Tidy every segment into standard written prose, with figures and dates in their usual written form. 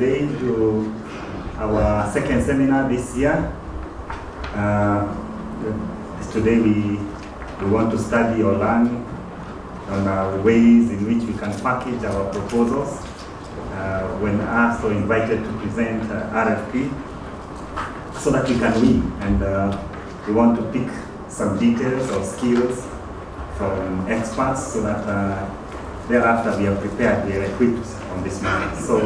today to our second seminar this year. Today we want to study or learn on ways in which we can package our proposals when asked or invited to present RFP so that we can win. And we want to pick some details or skills from experts so that thereafter we are prepared, we are equipped on this matter. So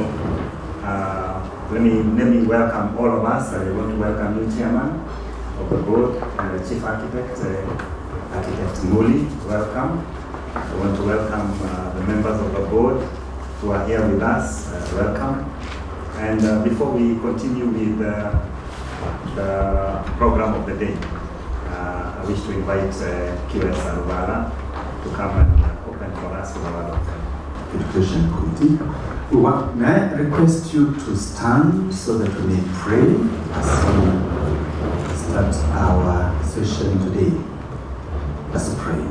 let me welcome all of us. I want to welcome you, Chairman of the Board and the Chief Architect, Architect Muli. Welcome. I want to welcome the members of the Board who are here with us. Welcome. And before we continue with the program of the day, I wish to invite QS Alvara to come and open for us with a word of Education Committee. May I request you to stand so that we may pray as we start our session today. Let's pray.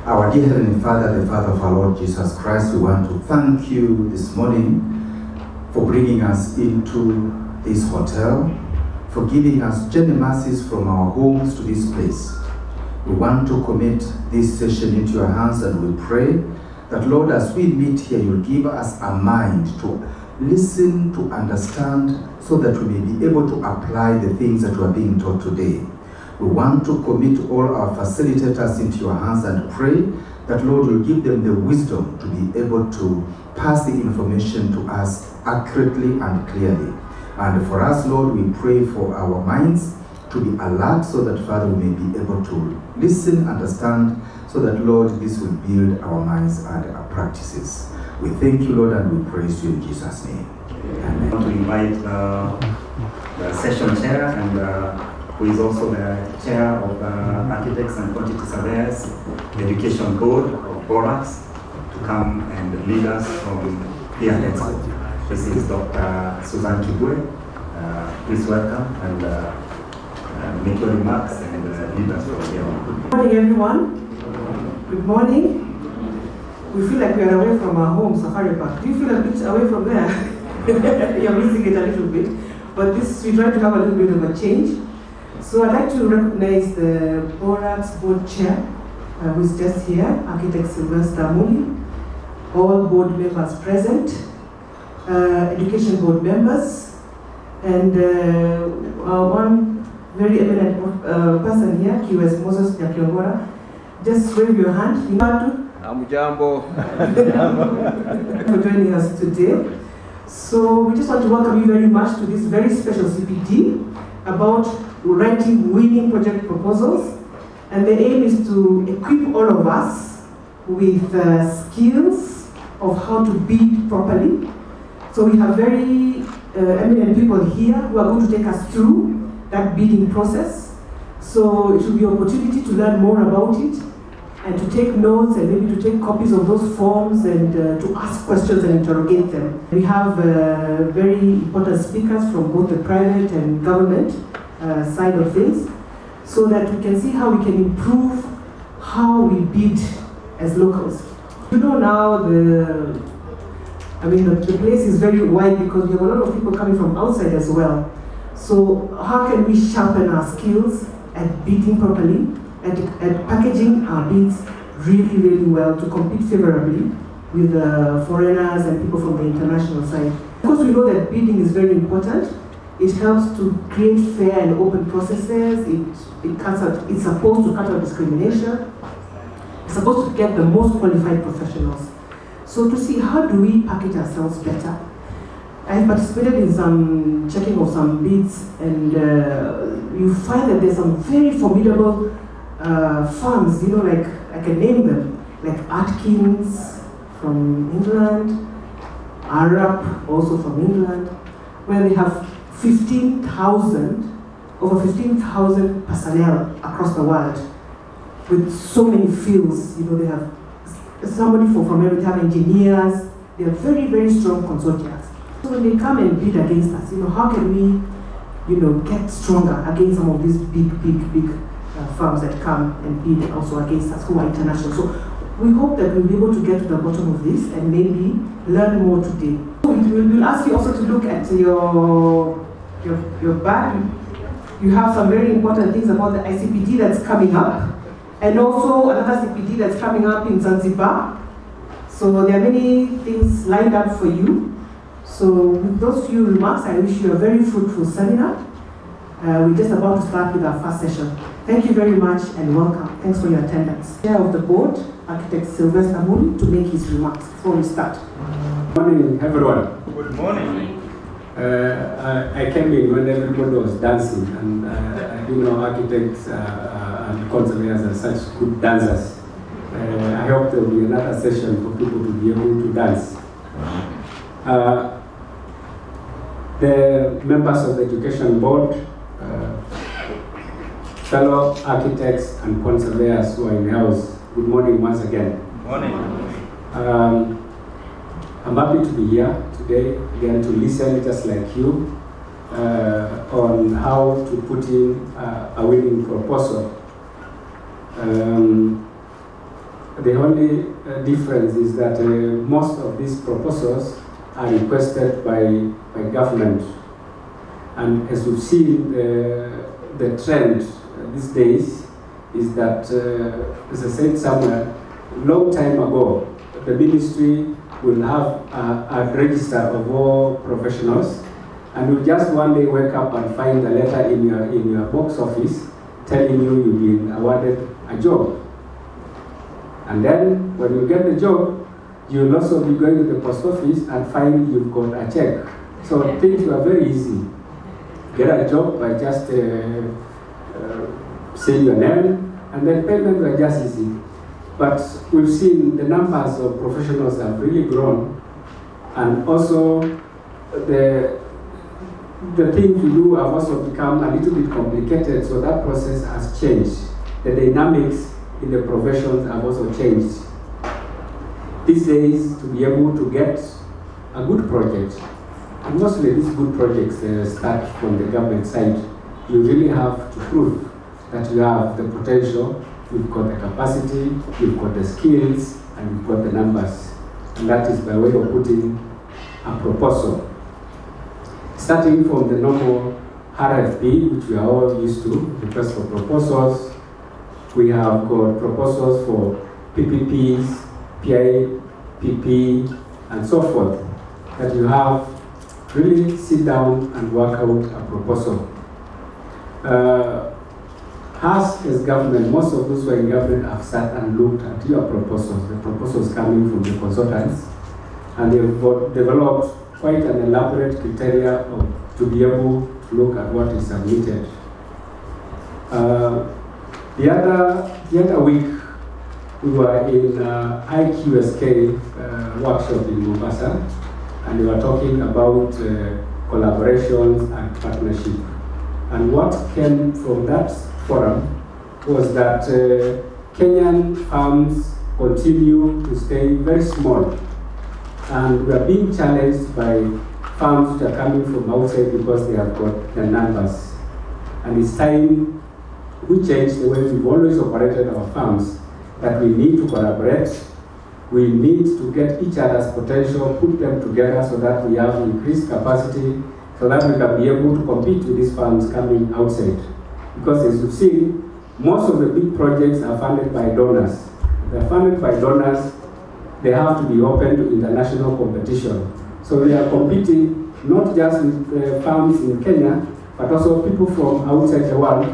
Our dear Heavenly Father, the Father of our Lord Jesus Christ, we want to thank you this morning for bringing us into this hotel, for giving us journey mercies from our homes to this place. We want to commit this session into your hands, and we pray that, Lord, as we meet here, you'll give us a mind to listen, to understand, so that we may be able to apply the things that we are being taught today. We want to commit all our facilitators into your hands and pray that, Lord, will give them the wisdom to be able to pass the information to us accurately and clearly. And for us, Lord, we pray for our minds to be alert so that, Father, we may be able to listen, understand, so that, Lord, this will build our minds and our practices. We thank you, Lord, and we praise you in Jesus' name. Amen. I want to invite the session chair, and who is also the chair of the Architects and Quantity Surveyors Education Board of Borax, to come and lead us from here expo. This is Dr. Susan Kibwe. Please welcome and make your remarks and lead us from here. Good morning, everyone. Good morning. We feel like we are away from our home, Safari Park. Do you feel a bit away from there? You're missing it a little bit. But we try to have a little bit of a change. So I'd like to recognize the Borax Board Chair, who is just here, Architect Sylvester Muli, all board members present, education board members, and one very eminent person here, QS Moses Nyakiongora. Just wave your hand. Amujambo. For joining us today. So we just want to welcome you very much to this very special CPD about writing winning project proposals. And the aim is to equip all of us with skills of how to bid properly. So we have very eminent people here who are going to take us through that bidding process. So it will be an opportunity to learn more about it and to take notes and maybe to take copies of those forms and to ask questions and interrogate them. We have very important speakers from both the private and government side of things, so that we can see how we can improve how we bid as locals. You know, now the place is very wide because we have a lot of people coming from outside as well. So how can we sharpen our skills at bidding properly, at packaging our bids really, really well to compete favorably with foreigners and people from the international side? Of course, we know that bidding is very important. It helps to create fair and open processes. It's supposed to cut out discrimination. It's supposed to get the most qualified professionals. So to see how do we package ourselves better. I participated in some checking of some bids, and you find that there's some very formidable firms, you know, like I can name them, like Atkins from England, Arup also from England, where they have over 15,000 personnel across the world with so many fields. You know, they have somebody from every time, engineers. They are very, very strong consortia. So when they come and bid against us, you know, how can we, you know, get stronger against some of these big firms that come and bid also against us who are international? So We hope that we'll be able to get to the bottom of this and maybe learn more today. We'll ask you also to look at your bag. You have some very important things about the ICPD that's coming up, and also another CPD that's coming up in Zanzibar. So there are many things lined up for you. So with those few remarks, I wish you a very fruitful seminar. We're just about to start with our first session. Thank you very much and welcome. Thanks for your attendance. Chair of the board, Architect Sylvester Moody, to make his remarks before we start. Good morning, everyone. Good morning. I came in when everybody was dancing, and I do know architects and conservators are such good dancers. I hope there will be another session for people to be able to dance. The members of the Education Board, fellow architects and conservators who are in the house, good morning once again. Morning. I'm happy to be here today again to listen, just like you, on how to put in a winning proposal. The only difference is that most of these proposals are requested by government. And as we've seen, the trend these days is that, as I said somewhere, long time ago, the ministry will have a register of all professionals, and you just one day wake up and find a letter in your box office telling you you've been awarded a job. And then when you get the job, you'll also be going to the post office and find you've got a check. So things were very easy. Get a job by just saying your name, and then payment were just easy. But we've seen the numbers of professionals have really grown, and also the things we do have also become a little bit complicated, so that process has changed. The dynamics in the professions have also changed. These days, to be able to get a good project, and mostly these good projects start from the government side, you really have to prove that you have the potential, you've got the capacity, you've got the skills, and you've got the numbers. And that is by way of putting a proposal. Starting from the normal RFP, which we are all used to, request for proposals. We have got proposals for PPPs, PIPP, and so forth, that you have really sit down and work out a proposal. Us as government, most of those who are in government have sat and looked at your proposals, the proposals coming from the consultants, and they've developed quite an elaborate criteria to be able to look at what is submitted. The other week, we were in IQSK workshop in Mombasa, and they were talking about collaborations and partnership. And what came from that forum was that Kenyan farms continue to stay very small, and we are being challenged by farms which are coming from outside because they have got the numbers. And it's time we change the way we've always operated our farms, that we need to collaborate, we need to get each other's potential, put them together so that we have increased capacity, so that we can be able to compete with these farms coming outside. Because as you've seen, most of the big projects are funded by donors. They're funded by donors, they have to be open to international competition. So we are competing not just with farms in Kenya, but also people from outside the world.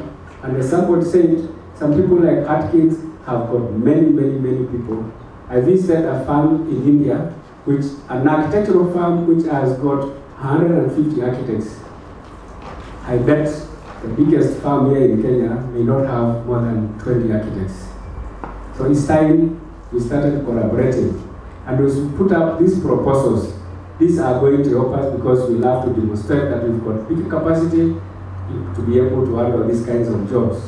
And as somebody said, some people like Atkins have got many people. I visited a farm in India, which an architectural firm which has got 150 architects. I bet the biggest firm here in Kenya may not have more than 20 architects. So it's time we started collaborating. And as we put up these proposals, these are going to help us because we'll have to demonstrate that we've got big capacity to be able to handle these kinds of jobs.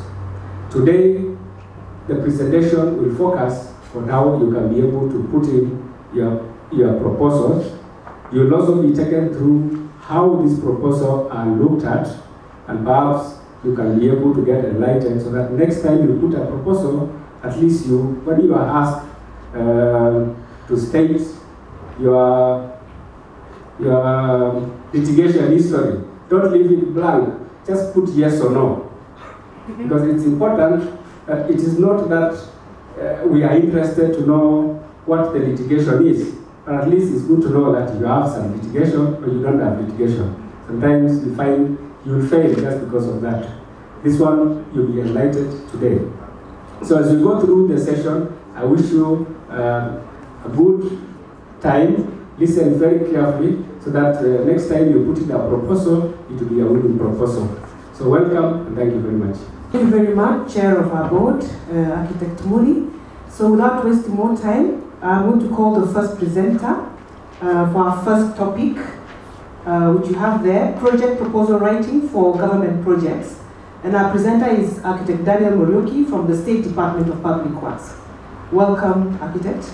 Today, the presentation will focus on how you can be able to put in your proposals. You'll also be taken through how these proposals are looked at, and perhaps you can be able to get enlightened so that next time you put a proposal, at least when you are asked to state your litigation history. Don't leave it blank. Just put yes or no. Because it's important that it is not that we are interested to know what the litigation is. But at least it's good to know that you have some litigation or you don't have litigation. Sometimes you find you will fail just because of that. This one, you'll be enlightened today. So as we go through the session, I wish you a good time. Listen very carefully so that next time you put in a proposal, it will be a winning proposal. So welcome and thank you very much. Thank you very much, Chair of our board, Architect Muri. So without wasting more time, I'm going to call the first presenter for our first topic, which you have there, project proposal writing for government projects. And our presenter is Architect Daniel Morioki from the State Department of Public Works. Welcome, Architect.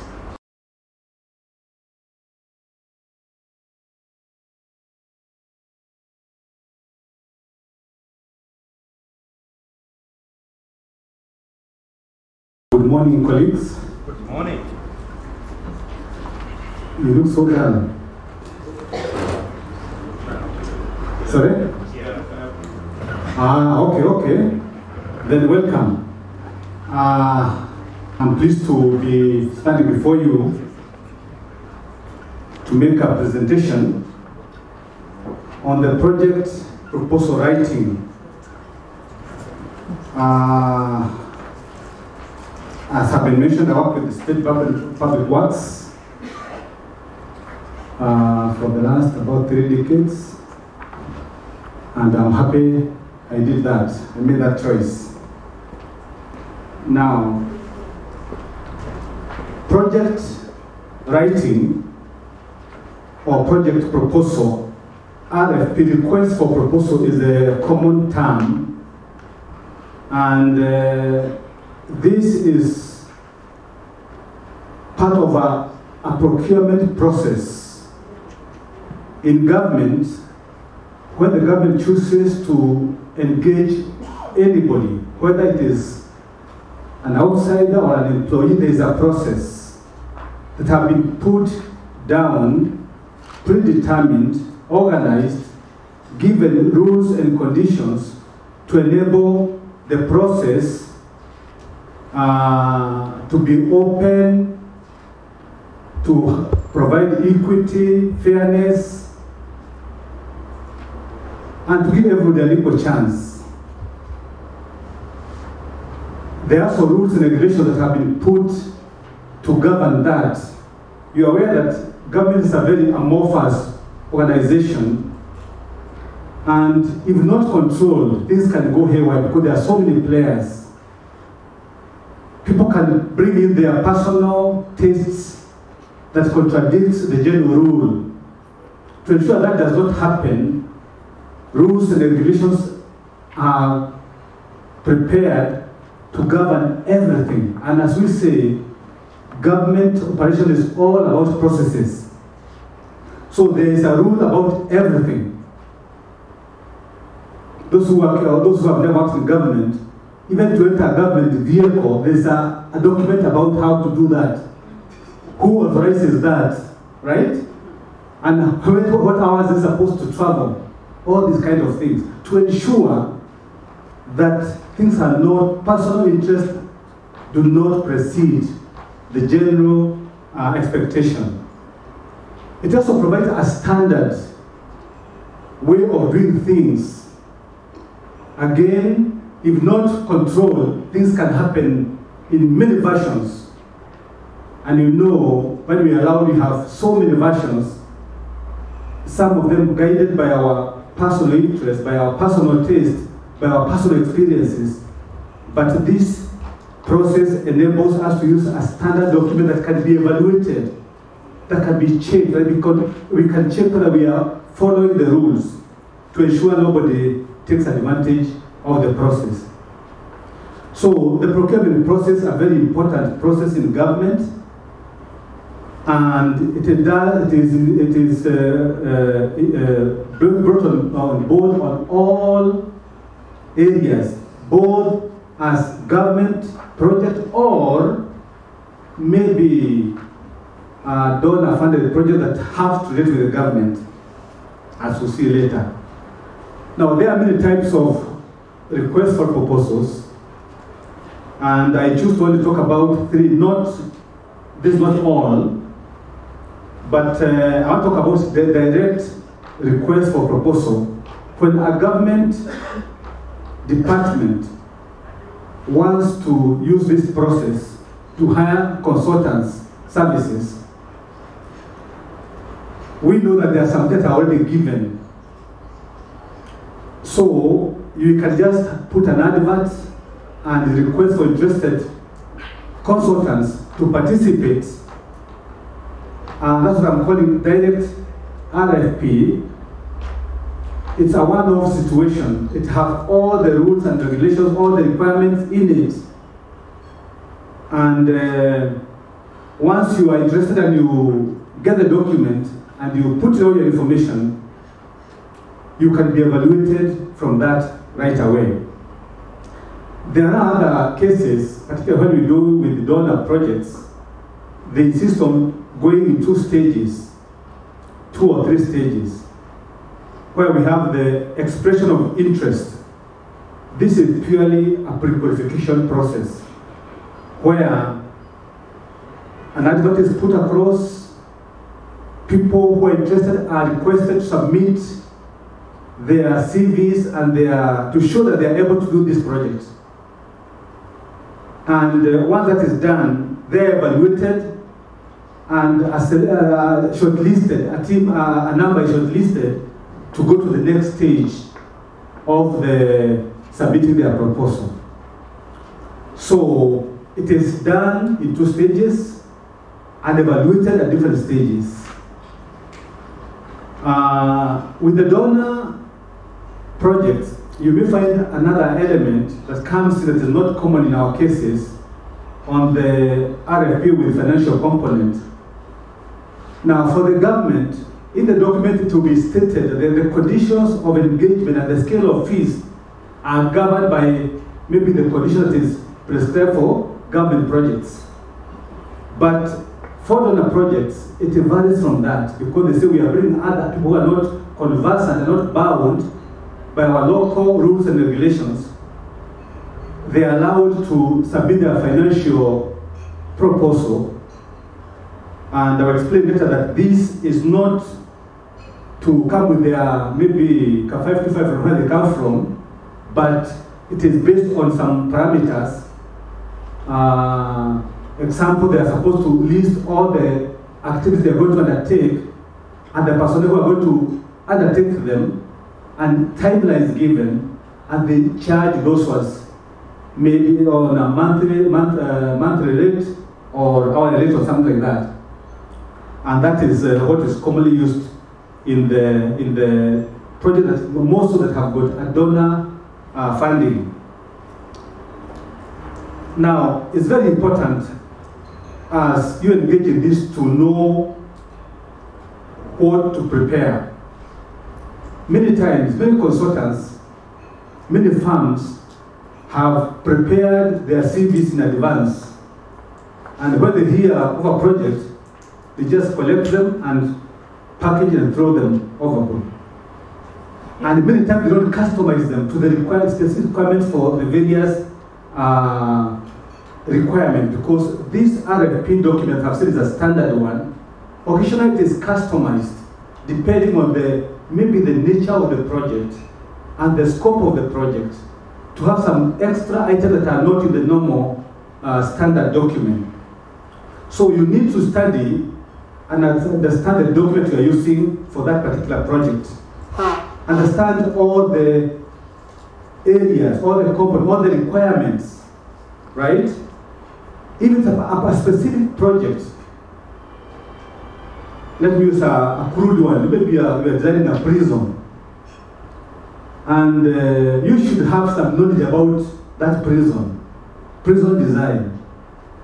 Good morning, colleagues. Good morning. You look so dull. Sorry? Okay. Then welcome. I'm pleased to be standing before you to make a presentation on the project proposal writing. As have been mentioned, I work with the State Public Works for the last about 3 decades, and I'm happy I did that. I made that choice. Now, project writing or project proposal, RFP, request for proposal, is a common term, and this is part of a procurement process in government. When the government chooses to engage anybody, whether it is an outsider or an employee, there is a process that have been put down, predetermined, organized, given rules and conditions to enable the process to be open, to provide equity, fairness, and to give everybody an equal chance. There are some rules and regulations that have been put to govern that. You are aware that government is a very amorphous organization, and if not controlled, things can go haywire because there are so many players. People can bring in their personal tastes that contradicts the general rule. To ensure that does not happen, rules and regulations are prepared to govern everything. And as we say, government operation is all about processes. So there is a rule about everything. Those who have never worked in government, even to enter a government vehicle, there is a document about how to do that. Who authorizes that, right? And what hours is supposed to travel? All these kind of things, to ensure that things are not, personal interests do not precede the general expectation. It also provides a standard way of doing things. Again, if not controlled, things can happen in many versions. And you know, when we have so many versions, some of them guided by our personal interest, by our personal taste, by our personal experiences. But this process enables us to use a standard document that can be evaluated, that can be checked, that we can check whether we are following the rules to ensure nobody takes advantage of the process. So the procurement process is a very important process in government, and it is brought on board on all areas, both as government project or maybe donor-funded projects that have to relate with the government, as we'll see later. Now, there are many types of requests for proposals, and I choose to only talk about three. This is not all, but I want to talk about the direct request for proposal. When a government department wants to use this process to hire consultants, services, we know that there are some data already given. So you can just put an advert and request for interested consultants to participate. And that's what I'm calling direct RFP. It's a one-off situation. It has all the rules and regulations, all the requirements in it. And once you are interested and you get the document and you put all your information, you can be evaluated from that right away. There are other cases, particularly when we do with donor projects, they insist on going in 2 stages, 2 or 3 stages, where we have the expression of interest. This is purely a pre-qualification process, where an advert is put across, people who are interested are requested to submit their CVs and to show that they are able to do this project. And once that is done, they are evaluated and shortlisted. A number is shortlisted to go to the next stage of submitting their proposal. So it is done in 2 stages and evaluated at different stages. With the donor projects, you may find another element that comes in that is not common in our cases on the RFP with financial component. Now, for the government, in the document it will be stated that the conditions of engagement and the scale of fees are governed by maybe the condition that is prescribed for government projects. But for donor projects, it varies from that, because they say we are bringing other people who are not conversant and not bound by our local rules and regulations. They are allowed to submit their financial proposal. And I'll explain later that this is not to come with their maybe 525 from where they come from, but it is based on some parameters. Example, they are supposed to list all the activities they are going to undertake and the personnel who are going to undertake them, and timelines given, and they charge those ones maybe on a monthly rate or hourly rate or something like that. And that is what is commonly used in the project that most of them have got a donor funding. Now, it's very important as you engage in this to know what to prepare. Many times, many consultants, many firms have prepared their CVs in advance. And when they hear of a project, they just collect them and package and throw them overboard. And many times they don't customize them to the specific requirements for the various requirements, because this RFP document I've said is a standard one. Occasionally it is customized depending on maybe the nature of the project and the scope of the project, to have some extra items that are not in the normal standard document. So you need to study and understand the document you are using for that particular project. Understand all the areas, all the components, all the requirements, right? Even a specific project. Let me use a crude one. Maybe we are designing a prison. And you should have some knowledge about that prison design.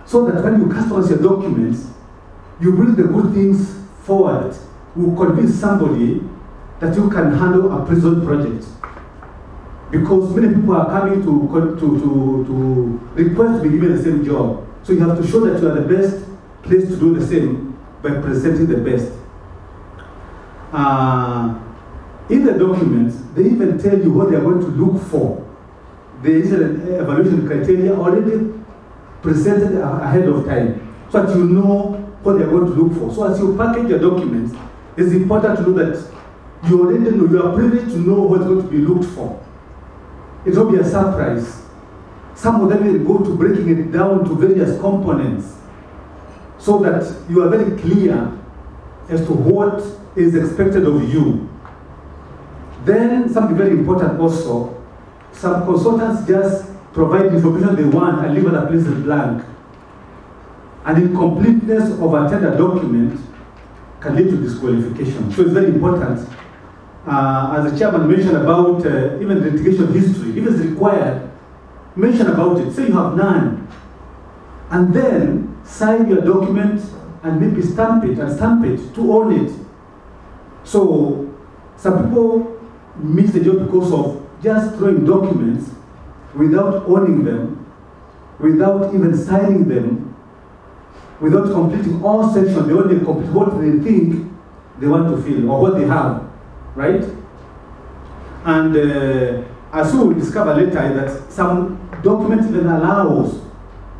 So that when you customize your documents, you bring the good things forward. You convince somebody that you can handle a prison project. Because many people are coming to request to be given the same job. So you have to show that you are the best place to do the same by presenting the best. In the documents, they even tell you what they are going to look for. There is an evaluation criteria already presented ahead of time, so that you know what they are going to look for. So as you package your documents, it's important to know that you already know, you are privileged to know what's going to be looked for. It will be a surprise. Some of them will go to breaking it down to various components, so that you are very clear as to what is expected of you. Then something very important also, some consultants just provide information they want and leave other places blank. And incompleteness of a tender document can lead to disqualification. So it's very important. As the chairman mentioned about even the litigation history, if it's required, mention about it. Say you have none. And then sign your document and maybe stamp it to own it. So some people miss the job because of just throwing documents without owning them, without even signing them, without completing all sections. They only complete what they think they want to fill or what they have, right? And as we will discover later, that some documents even allows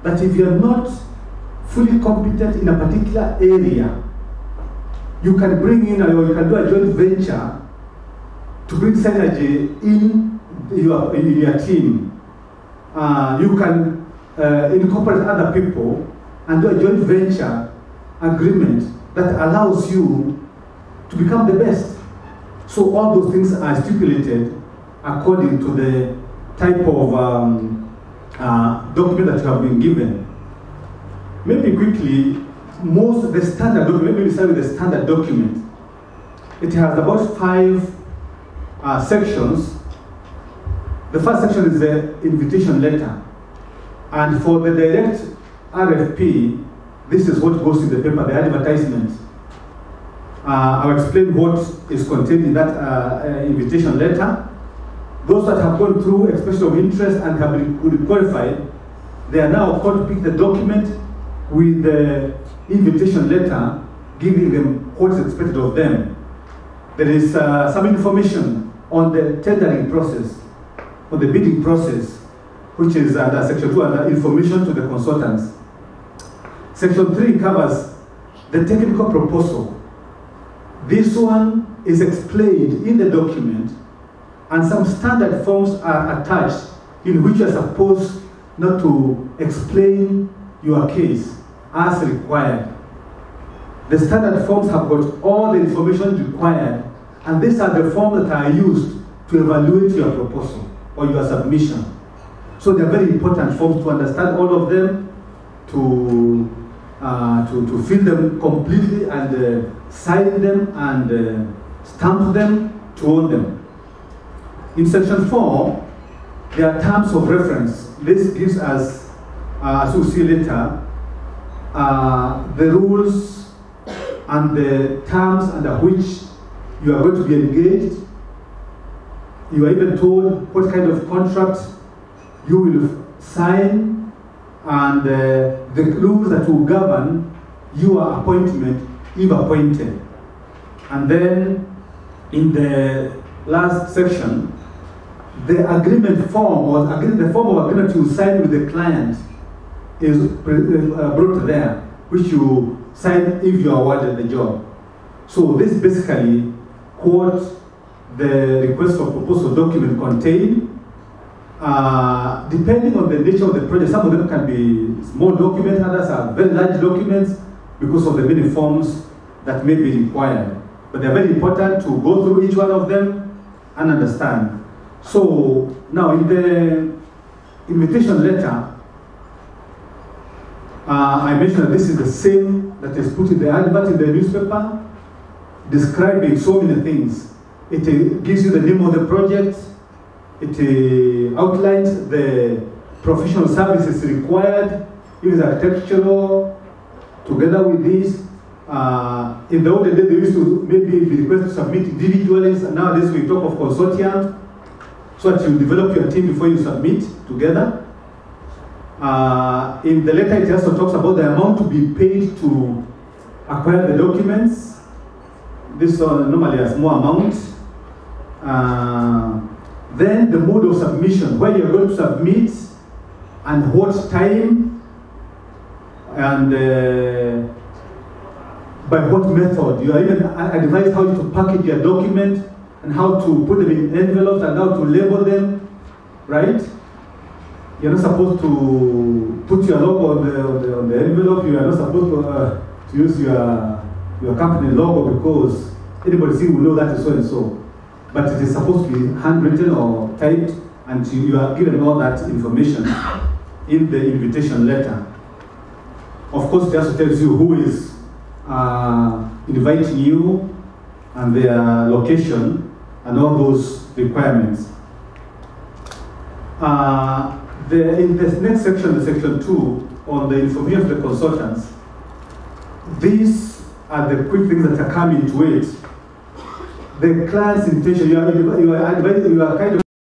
that if you are not fully competent in a particular area, you can bring in, or you can do a joint venture to bring synergy in your team. You can incorporate other people and do a joint venture agreement that allows you to become the best. So all those things are stipulated according to the type of document that you have been given. Maybe quickly, most of the standard document, maybe we start with the standard document. It has about 5 sections. The first section is the invitation letter. And for the direct RFP, this is what goes in the paper, the advertisement. I'll explain what is contained in that invitation letter. Those that have gone through expression of interest and have been qualified, they are now called to pick the document with the invitation letter, giving them what is expected of them. There is some information on the tendering process, on the bidding process, which is under Section 2, under information to the consultants. Section 3 covers the technical proposal. This one is explained in the document, and some standard forms are attached in which you are supposed not to explain your case as required. The standard forms have got all the information required, and these are the forms that are used to evaluate your proposal or your submission. So they're very important forms to understand all of them, to fill them completely and sign them and stamp them, to own them. In Section 4, there are terms of reference. This gives us, as we'll see later, the rules and the terms under which you are going to be engaged. You are even told what kind of contract you will sign, and the rules that will govern your appointment if appointed. And then in the last section, the agreement form, or the form of agreement you sign with the client is brought there, which you sign if you are awarded the job. So this basically what the request for proposal document contain. Depending on the nature of the project, some of them can be small documents, others are very large documents because of the many forms that may be required. But they're very important to go through each one of them and understand. So now in the invitation letter, I mentioned that this is the same that is put in the advert in the newspaper, describing so many things. It gives you the name of the project, it outlines the professional services required, if it's architectural, together with this. In the olden days, they used to maybe be requested to submit individually, and nowadays we talk of consortium, so that you develop your team before you submit together. In the letter, it also talks about the amount to be paid to acquire the documents. This normally a small amount. Then the mode of submission, where you're going to submit and what time and by what method. You are even advised how to package your document and how to put them in envelopes and how to label them, right? You're not supposed to put your logo on the envelope. You are not supposed to use your company logo because anybody see will know that is so and so. But it is supposed to be handwritten or typed, and you are given all that information in the invitation letter. Of course, it also tells you who is inviting you and their location and all those requirements. In the next section, the section 2, on the information of the consultants, these are the quick things that are coming to it. The client's intention, you are kind of